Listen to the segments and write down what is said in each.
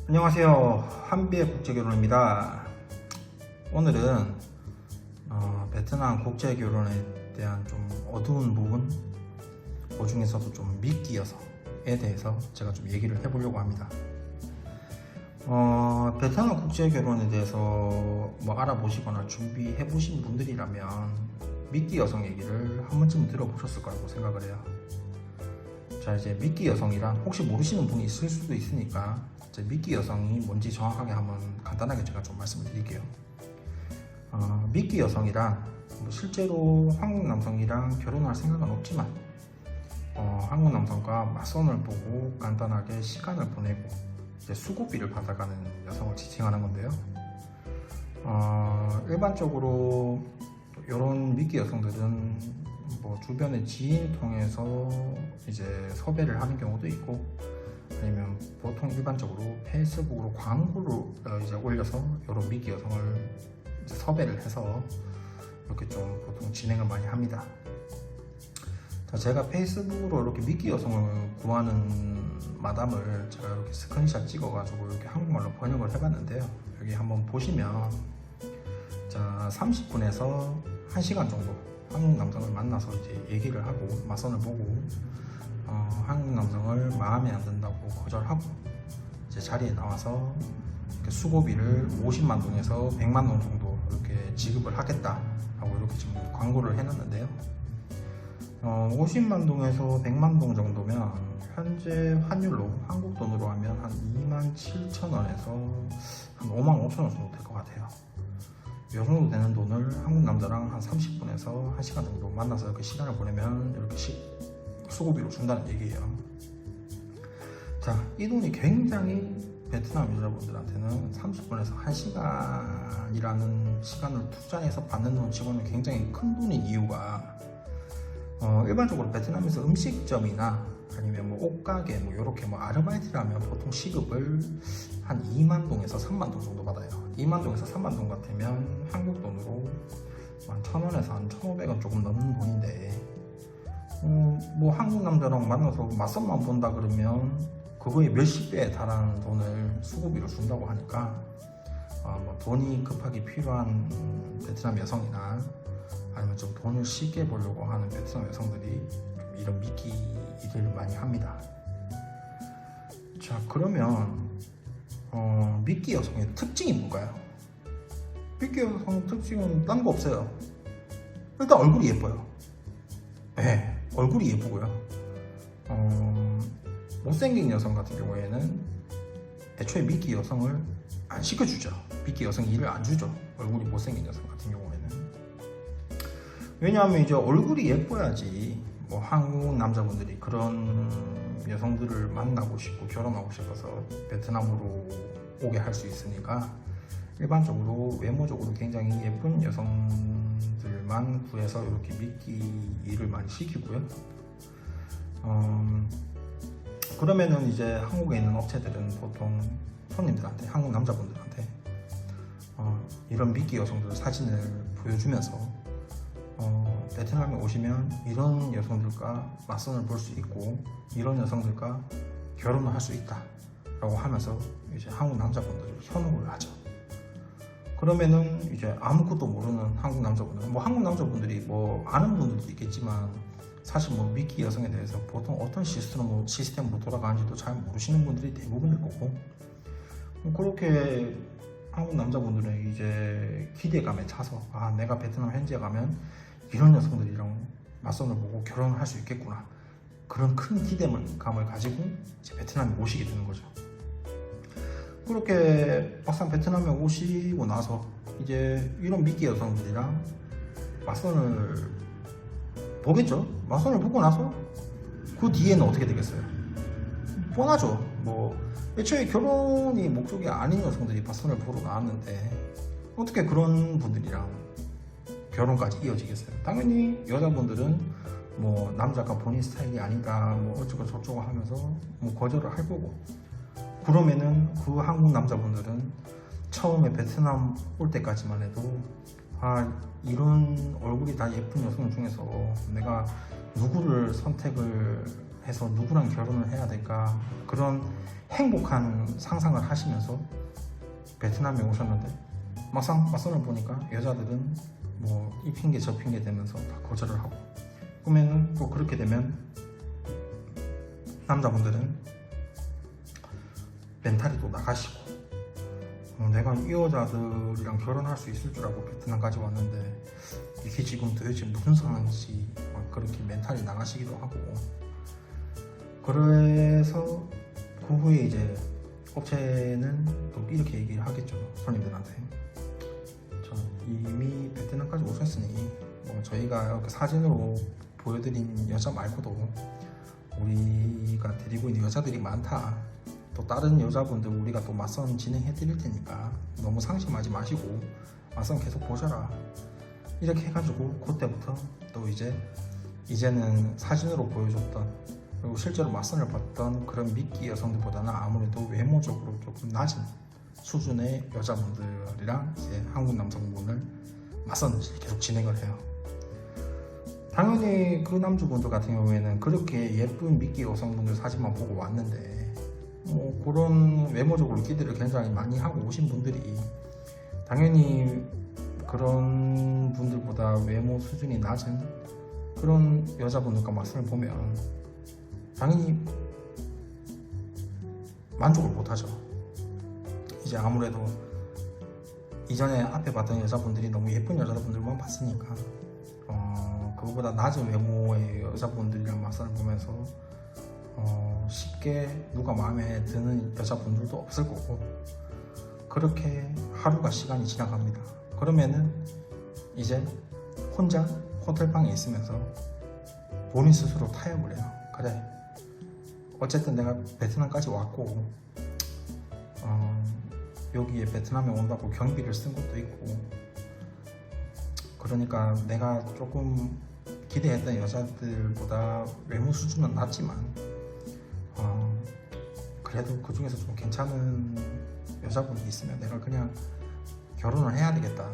안녕하세요. 한비의 국제결혼입니다. 오늘은 베트남 국제결혼에 대한 좀 어두운 부분, 그 중에서도 좀 미끼 여성에 대해서 제가 좀 얘기를 해보려고 합니다. 베트남 국제결혼에 대해서 뭐 알아보시거나 준비해 보신 분들이라면 미끼 여성 얘기를 한 번쯤은 들어보셨을 거라고 생각을 해요. 자, 이제 미끼 여성이란 혹시 모르시는 분이 있을 수도 있으니까 미끼 여성이 뭔지 정확하게 한번 간단하게 제가 좀 말씀을 드릴게요. 미끼 여성이란 실제로 한국 남성이랑 결혼할 생각은 없지만 한국 남성과 맞선을 보고 간단하게 시간을 보내고 이제 수고비를 받아가는 여성을 지칭하는 건데요. 일반적으로 이런 미끼 여성들은 뭐 주변의 지인 통해서 이제 섭외를 하는 경우도 있고, 아니면 보통 일반적으로 페이스북으로 광고를 이제 올려서 이런 미끼 여성을 이제 섭외를 해서 이렇게 좀 보통 진행을 많이 합니다. 자, 제가 페이스북으로 이렇게 미끼 여성을 구하는 마담을 제가 이렇게 스크린샷 찍어가지고 이렇게 한국말로 번역을 해봤는데요. 여기 한번 보시면, 자, 30분에서 1시간 정도 한국 남성을 만나서 이제 얘기를 하고 맞선을 보고 한국 남성을 마음에 안 든다고 거절하고 이제 자리에 나와서 이렇게 수고비를 50만 동에서 100만 동 정도 이렇게 지급을 하겠다라고 이렇게 지금 광고를 해놨는데요. 50만 동에서 100만 동 정도면 현재 환율로 한국 돈으로 하면 한 27,000원에서 한 55,000원 정도 될 것 같아요. 이 정도 되는 돈을 한국 남자랑 한 30분에서 1시간 정도 만나서 이렇게 시간을 보내면 이렇게 수고비로 준다는 얘기예요. 자, 이 돈이 굉장히 베트남 여자분들한테는 30분에서 1시간이라는 시간을 투자해서 받는 돈 치고는 굉장히 큰 돈인 이유가, 일반적으로 베트남에서 음식점이나 아니면 뭐 옷가게 뭐 이렇게 뭐 아르바이트라면 보통 시급을 한 2만 동에서 3만 동 정도 받아요. 2만 동에서 3만 동 같으면 한국 돈으로 한 1,000원에서 한 1,500원 조금 넘는 돈인데, 뭐 한국 남자랑 만나서 맞선만 본다 그러면 그거의 몇십 배에 달하는 돈을 수고비로 준다고 하니까 뭐 돈이 급하게 필요한 베트남 여성이나 아니면 좀 돈을 쉽게 벌려고 하는 베트남 여성들이 좀 이런 미끼 일을 많이 합니다. 자, 그러면 미끼 여성의 특징이 뭔가요? 미끼 여성 특징은 딴 거 없어요. 일단 얼굴이 예뻐요. 네, 얼굴이 예쁘고요. 못생긴 여성 같은 경우에는 애초에 미끼 여성을 안 시켜주죠. 미끼 여성이 일을 안 주죠. 얼굴이 못생긴 여성 같은 경우에는. 왜냐하면 이제 얼굴이 예뻐야지 뭐 한국 남자분들이 그런 여성들을 만나고 싶고 결혼하고 싶어서 베트남으로 오게 할 수 있으니까 일반적으로 외모적으로 굉장히 예쁜 여성들만 구해서 이렇게 미끼 일을 많이 시키고요. 그러면은 이제 한국에 있는 업체들은 보통 손님들한테, 한국 남자분들한테 이런 미끼 여성들 사진을 보여주면서 베트남에 오시면 이런 여성들과 맞선을 볼 수 있고 이런 여성들과 결혼을 할 수 있다 라고 하면서 이제 한국 남자분들을 현혹을 하죠. 그러면은 이제 아무것도 모르는 한국 남자분들, 뭐 한국 남자분들이 뭐 아는 분들도 있겠지만 사실 뭐 미끼 여성에 대해서 보통 어떤 시스템으로 돌아가는지도 잘 모르시는 분들이 대부분일 거고, 그렇게 한국 남자분들은 이제 기대감에 차서 내가 베트남 현지에 가면 이런 여성들이랑 맞선을 보고 결혼을 할 수 있겠구나, 그런 큰 기대감을 가지고 이제 베트남에 오시게 되는 거죠. 그렇게 막상 베트남에 오시고 나서 이제 이런 미끼 여성들이랑 맞선을 보겠죠. 맞선을 보고 나서 그 뒤에는 어떻게 되겠어요? 뻔하죠. 뭐 애초에 결혼이 목적이 아닌 여성들이 맞선을 보러 나왔는데 어떻게 그런 분들이랑 결혼까지 이어지겠어요? 당연히 여자분들은 뭐 남자가 본인 스타일이 아니다 뭐 어쩌고 저쩌고 하면서 뭐 거절을 할 거고, 그러면은 그 한국 남자분들은 처음에 베트남 올 때까지만 해도 이런 얼굴이 다 예쁜 여성 중에서 내가 누구를 선택을 해서 누구랑 결혼을 해야 될까, 그런 행복한 상상을 하시면서 베트남에 오셨는데 막상 맞선을 보니까 여자들은 뭐 이 핑계 저 핑계 대면서 다 거절을 하고, 그러면 또 그렇게 되면 남자분들은 멘탈이 또 나가시고, 내가 이 여자들이랑 결혼할 수 있을 줄 알고 베트남까지 왔는데 이게 지금 도대체 무슨 상황인지 막 그렇게 멘탈이 나가시기도 하고, 그래서 그 후에 이제 업체는 또 이렇게 얘기를 하겠죠, 손님들한테. 저 이미 베트남까지 오셨으니 뭐 저희가 이렇게 사진으로 보여드린 여자 말고도 우리가 데리고 있는 여자들이 많다, 또 다른 여자분들 우리가 또 맞선 진행해 드릴 테니까 너무 상심하지 마시고 맞선 계속 보셔라, 이렇게 해가지고 그때부터 또 이제는 사진으로 보여줬던, 그리고 실제로 맞선을 봤던 그런 미끼 여성들보다는 아무래도 외모적으로 조금 낮은 수준의 여자분들이랑 이제 한국 남성분을 맞선을 계속 진행을 해요. 당연히 그 남주분들 같은 경우에는 그렇게 예쁜 미끼 여성분들 사진만 보고 왔는데 뭐 그런 외모적으로 기대를 굉장히 많이 하고 오신 분들이 당연히 그런 분들보다 외모 수준이 낮은 그런 여자분들과 맞선을 보면 당연히 만족을 못하죠. 이제 아무래도 이전에 앞에 봤던 여자분들이 너무 예쁜 여자분들만 봤으니까 그거보다 낮은 외모의 여자분들이랑 맞선을 보면서 쉽게 누가 마음에 드는 여자분들도 없을 거고, 그렇게 하루가 시간이 지나갑니다. 그러면은 이제 혼자 호텔방에 있으면서 본인 스스로 타협을 해요. 그래, 어쨌든 내가 베트남까지 왔고 여기에 베트남에 온다고 경비를 쓴 것도 있고, 그러니까 내가 조금 기대했던 여자들보다 외모 수준은 낮지만 그래도 그 중에서 좀 괜찮은 여자분이 있으면 내가 그냥 결혼을 해야 되겠다,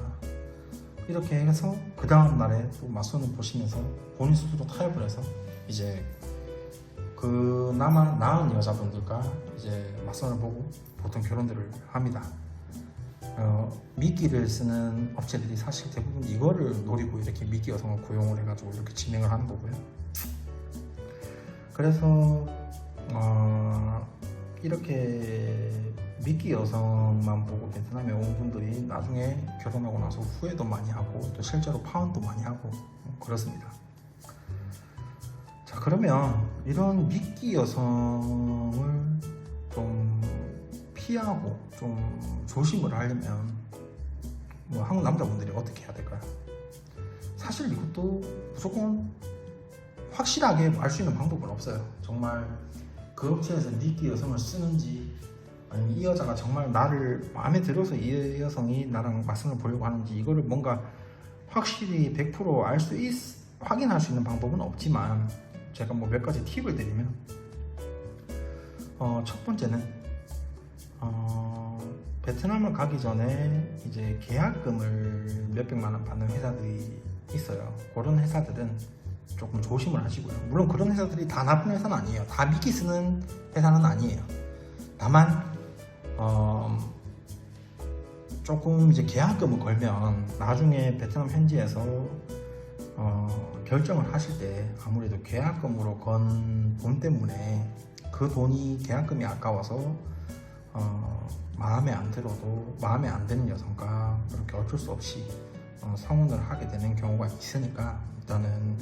이렇게 해서 그 다음 날에 또 맞선을 보시면서 본인 스스로 타협을 해서 이제 그나마 나은 여자분들과 이제 맞선을 보고 보통 결혼들을 합니다. 미끼를 쓰는 업체들이 사실 대부분 이거를 노리고 이렇게 미끼 여성을 고용을 해가지고 이렇게 진행을 하는 거고요. 그래서 이렇게 미끼 여성만 보고 베트남에 온 분들이 나중에 결혼하고 나서 후회도 많이 하고 또 실제로 파혼도 많이 하고 그렇습니다. 자, 그러면 이런 미끼 여성을 좀 피하고 좀 조심을 하려면 뭐 한국 남자분들이 어떻게 해야 될까요? 사실 이것도 무조건 확실하게 알 수 있는 방법은 없어요. 정말 그 업체에서 미끼 여성을 쓰는지, 아니면 이 여자가 정말 나를 마음에 들어서 이 여성이 나랑 맞선을 보려고 하는지, 이거를 뭔가 확실히 100% 알 수 확인할 수 있는 방법은 없지만 제가 뭐 몇 가지 팁을 드리면, 첫 번째는 베트남을 가기 전에 이제 계약금을 몇백만 원 받는 회사들이 있어요. 그런 회사들은 조금 조심을 하시고요. 물론 그런 회사들이 다 나쁜 회사는 아니에요. 다 미끼 쓰는 회사는 아니에요. 다만 조금 이제 계약금을 걸면 나중에 베트남 현지에서 결정을 하실 때 아무래도 계약금으로 건 돈 때문에 그 돈이 계약금이 아까워서 마음에 안 들어도 마음에 안 드는 여성과 그렇게 어쩔 수 없이 성혼을 하게 되는 경우가 있으니까 일단은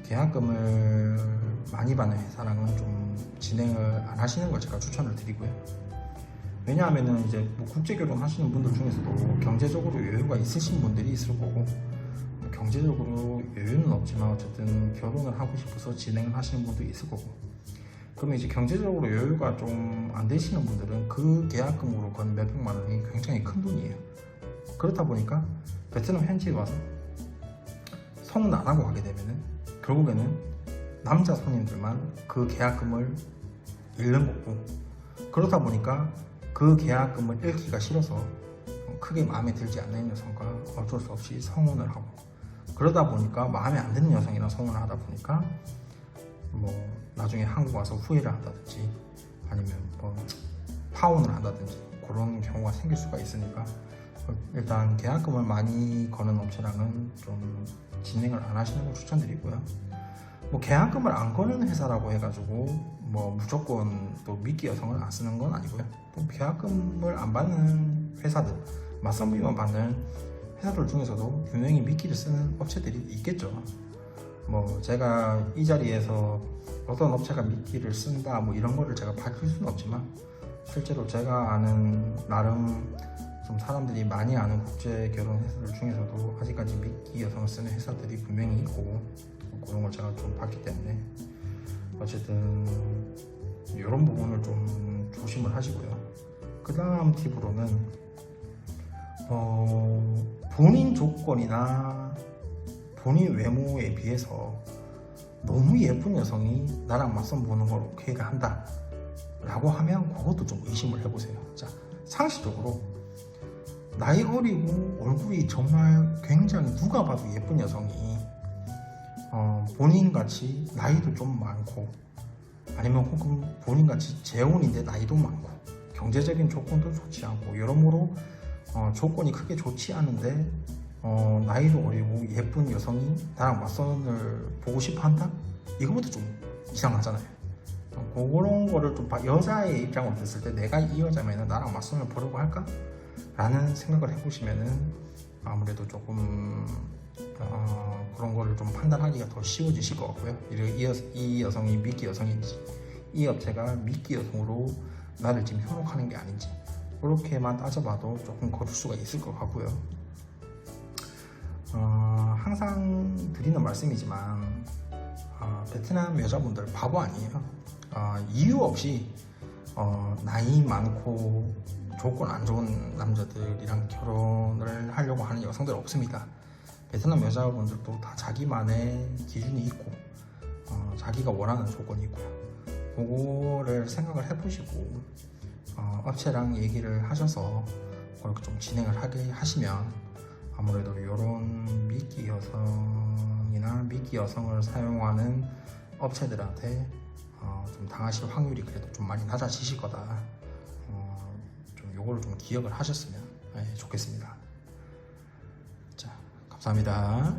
계약금을 많이 받는 회사랑은 좀 진행을 안 하시는 걸 제가 추천을 드리고요. 왜냐하면은 이제 뭐 국제 결혼 하시는 분들 중에서도 경제적으로 여유가 있으신 분들이 있을 거고, 경제적으로 여유는 없지만 어쨌든 결혼을 하고 싶어서 진행을 하시는 분도 있을 거고, 그러면 이제 경제적으로 여유가 좀 안 되시는 분들은 그 계약금으로 건 몇백만 원이 굉장히 큰 돈이에요. 그렇다 보니까 베트남 현지에 와서 성은 안 하고 가게 되면은 결국에는 남자 손님들만 그 계약금을 잃는 거고, 그렇다 보니까 그 계약금을 잃기가 싫어서 크게 마음에 들지 않는 여성과 어쩔 수 없이 성혼을 하고, 그러다 보니까 마음에 안 드는 여성이랑 성혼을 하다 보니까 뭐 나중에 한국 와서 후회를 한다든지 아니면 뭐 파혼을 한다든지 그런 경우가 생길 수가 있으니까 일단 계약금을 많이 거는 업체랑은 좀 진행을 안 하시는 걸 추천드리고요. 뭐 계약금을 안 거는 회사라고 해가지고 뭐 무조건 또 미끼 여성을 안 쓰는 건 아니고요. 또 계약금을 안 받는 회사들, 맞선비만 받는 회사들 중에서도 분명히 미끼를 쓰는 업체들이 있겠죠. 뭐 제가 이 자리에서 어떤 업체가 미끼를 쓴다 뭐 이런 거를 제가 밝힐 수는 없지만 실제로 제가 아는 나름 좀 사람들이 많이 아는 국제 결혼 회사들 중에서도 아직까지 미끼 여성을 쓰는 회사들이 분명히 있고 그런 걸 제가 좀 봤기 때문에 어쨌든 이런 부분을 좀 조심을 하시고요. 그 다음 팁으로는 본인 조건이나 본인 외모에 비해서 너무 예쁜 여성이 나랑 맞선 보는 걸 오케이를 한다 라고 하면 그것도 좀 의심을 해보세요. 자, 상식적으로 나이 어리고 얼굴이 정말 굉장히 누가 봐도 예쁜 여성이 본인같이 나이도 좀 많고 아니면 혹은 본인같이 재혼인데 나이도 많고 경제적인 조건도 좋지 않고 여러모로 조건이 크게 좋지 않은데 나이도 어리고 예쁜 여성이 나랑 맞선을 보고 싶어 한다? 이거부터 좀 이상하잖아요. 그런 거를 좀 여자의 입장으로 됐을 때 내가 이 여자면 나랑 맞선을 보려고 할까? 라는 생각을 해보시면은 아무래도 조금 그런 거를 좀 판단하기가 더 쉬워지실 것 같고요. 이 여성이 미끼 여성인지 이 업체가 미끼 여성으로 나를 지금 현혹하는 게 아닌지 그렇게만 따져봐도 조금 거릴 수가 있을 것 같고요. 항상 드리는 말씀이지만 베트남 여자분들 바보 아니에요. 이유 없이 나이 많고 조건 안 좋은 남자들이랑 결혼을 하려고 하는 여성들 없습니다. 베트남 여자분들도 다 자기만의 기준이 있고 자기가 원하는 조건이 있고요. 그거를 생각을 해보시고 업체랑 얘기를 하셔서 그렇게 좀 진행을 하게 하시면 아무래도 이런 미끼 여성이나 미끼 여성을 사용하는 업체들한테 좀 당하실 확률이 그래도 좀 많이 낮아지실 거다. 좀 요거를 좀 기억을 하셨으면 좋겠습니다. 자, 감사합니다.